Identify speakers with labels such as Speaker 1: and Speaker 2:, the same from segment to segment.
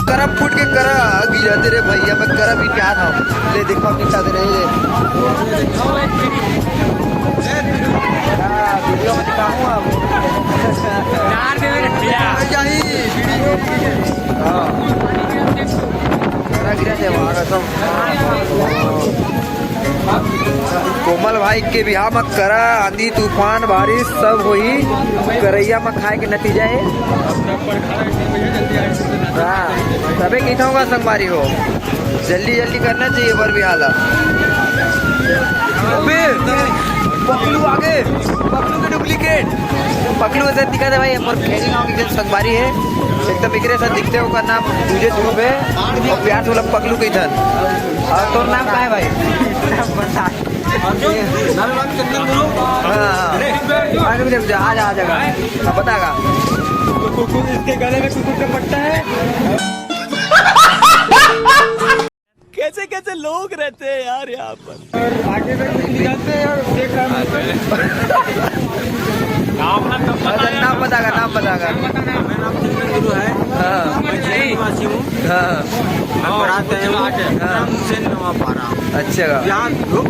Speaker 1: करम फूट के करा गिरा तेरे भैया मैं करा भी क्या था ले देखो निकला दे रहे वीडियो में दिखाऊं अब
Speaker 2: चार दे मेरे भैया
Speaker 1: यही हां करा गिरा दे वहां सब कोमल भाई के बिहार में करा आंधी तूफान बारिश सब हुई करैया में खाए के नतीजा है तबे कहता हूँ संगवारी हो जल्दी जल्दी करना चाहिए पर भी हालत पकलू आगे पकलू के डुप्लीकेट पकलू ऐसा दिखा दे भाई पर खेली गाँव की संगवारी है एकदम एक ऐसा दिखते हो का नाम तुझे ध्रुव है और प्यार वाला पकलू के इधर और तो नाम क्या है भाई आ जाएगा बतागा
Speaker 2: इसके गले में कुकुर का पट्टा है कैसे कैसे लोग रहते हैं यार यहाँ पर आगे में कुछ निकालते हैं और देख रहा
Speaker 1: नाम बतागा नाम बतागा
Speaker 3: गुरु है निवासी हूँ पारा।
Speaker 1: अच्छा
Speaker 3: यहाँ लोग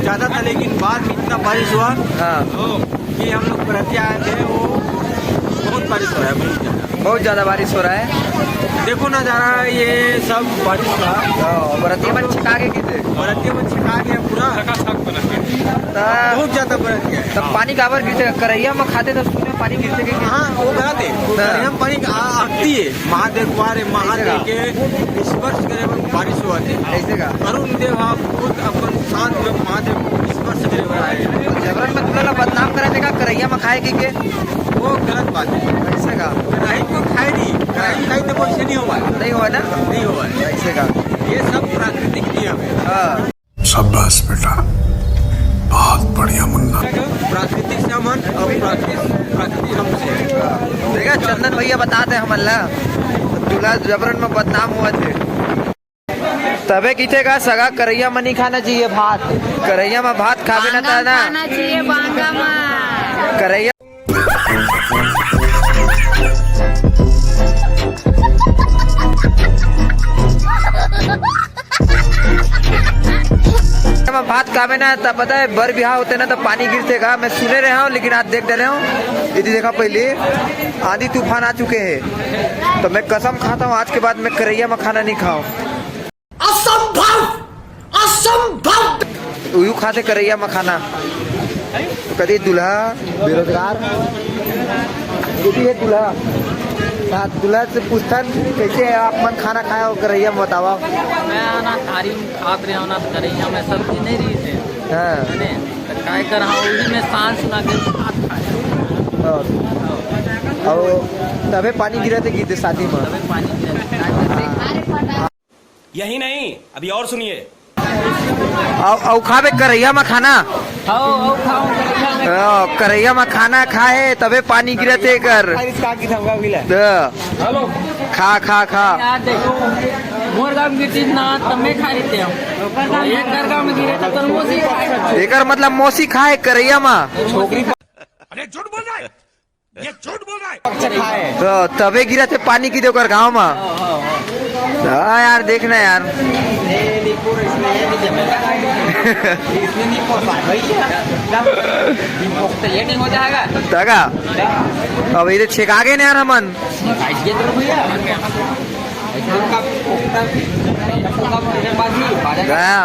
Speaker 3: ज्यादा था लेकिन बाद में इतना बारिश हुआ
Speaker 1: हाँ
Speaker 3: कि हम लोग बरतिया आए थे वो बहुत बारिश हो रहा है
Speaker 1: बहुत ज्यादा बारिश हो रहा है
Speaker 3: देखो ना जा रहा है ये सब बारिश का
Speaker 1: बरतिया में छिका के थे
Speaker 3: बरतिया में छिका गया पूरा बहुत ज्यादा बरत गया
Speaker 1: तब पानी काबर गिरते करैया में खाते तो सुने पानी गिरते के
Speaker 3: हाँ वो बनाते हम पानी आती है महादेव कुआरे महादेव के स्पर्श करे बारिश हुआ थे
Speaker 1: ऐसे का
Speaker 3: अरुण देव आप खुद अपन शांत में महादेव स्पर्श करे हुआ है
Speaker 1: जबरन में तुला बदनाम करे थे का करैया में खाए के
Speaker 3: वो गलत बात है
Speaker 1: ऐसे का
Speaker 3: कढ़ाई को खाए नहीं कढ़ाई तो कोई से नहीं हुआ
Speaker 1: नहीं हुआ ना
Speaker 3: नहीं हुआ
Speaker 1: ऐसे का
Speaker 3: ये सब प्राकृतिक नियम है
Speaker 1: हाँ
Speaker 4: शाबाश बेटा बहुत बढ़िया मुन्ना
Speaker 3: प्राकृतिक से अमन और प्राकृतिक हमसे
Speaker 1: देखा चंदन भैया बताते हम अल्लाह दूल्हा जबरन में बदनाम हुआ थे तबे किथे का सगा करैया में नहीं खाना चाहिए भात करैया में भात खावे ना था ना
Speaker 5: खाना चाहिए बांगा में
Speaker 1: करैया भात खावे ना तब पता है बर बिहार होते ना तो पानी गिरते का मैं सुने रहा हूँ लेकिन आज देख रहे हूँ यदि देखा पहले आंधी तूफान आ चुके हैं तो मैं कसम खाता हूँ आज के बाद मैं करैया में खाना नहीं खाऊं असंभव असंभव उयू खाते करैया में खाना कभी दूल्हा बेरोजगार कभी है दूल्हा दूल्हा से पूछता कैसे आप मन खाना खाया हो करैया में बतावा
Speaker 6: मैं ना थारी खात रहा हूँ ना करैया में सब्जी नहीं रही थे
Speaker 1: हाँ
Speaker 6: काय कर रहा हूँ में सांस सुना के भात खाया
Speaker 1: और तबे पानी गिरे थे गीते शादी में
Speaker 6: तबे पानी गिरा
Speaker 2: यही नहीं अभी और सुनिए
Speaker 1: और खावे करैया में खाना करैया में खाना खाए तबे पानी गिरे थे कर खा खा खा
Speaker 6: यार देखो मोर गाँव में गिरती ना तब मैं खा लेते हम एक घर गाँव में गिरे तो मोसी खाए
Speaker 1: एकर मतलब मौसी खाए करैया में
Speaker 2: अरे झूठ बोल रहा है ये झूठ बोल रहा है
Speaker 1: तो तबे गिरा थे पानी की देकर गाँव में हाँ यार देखना यार
Speaker 6: ये नहीं हो जाएगा
Speaker 1: तगा अब इधर छेका गए ना यार हमन गया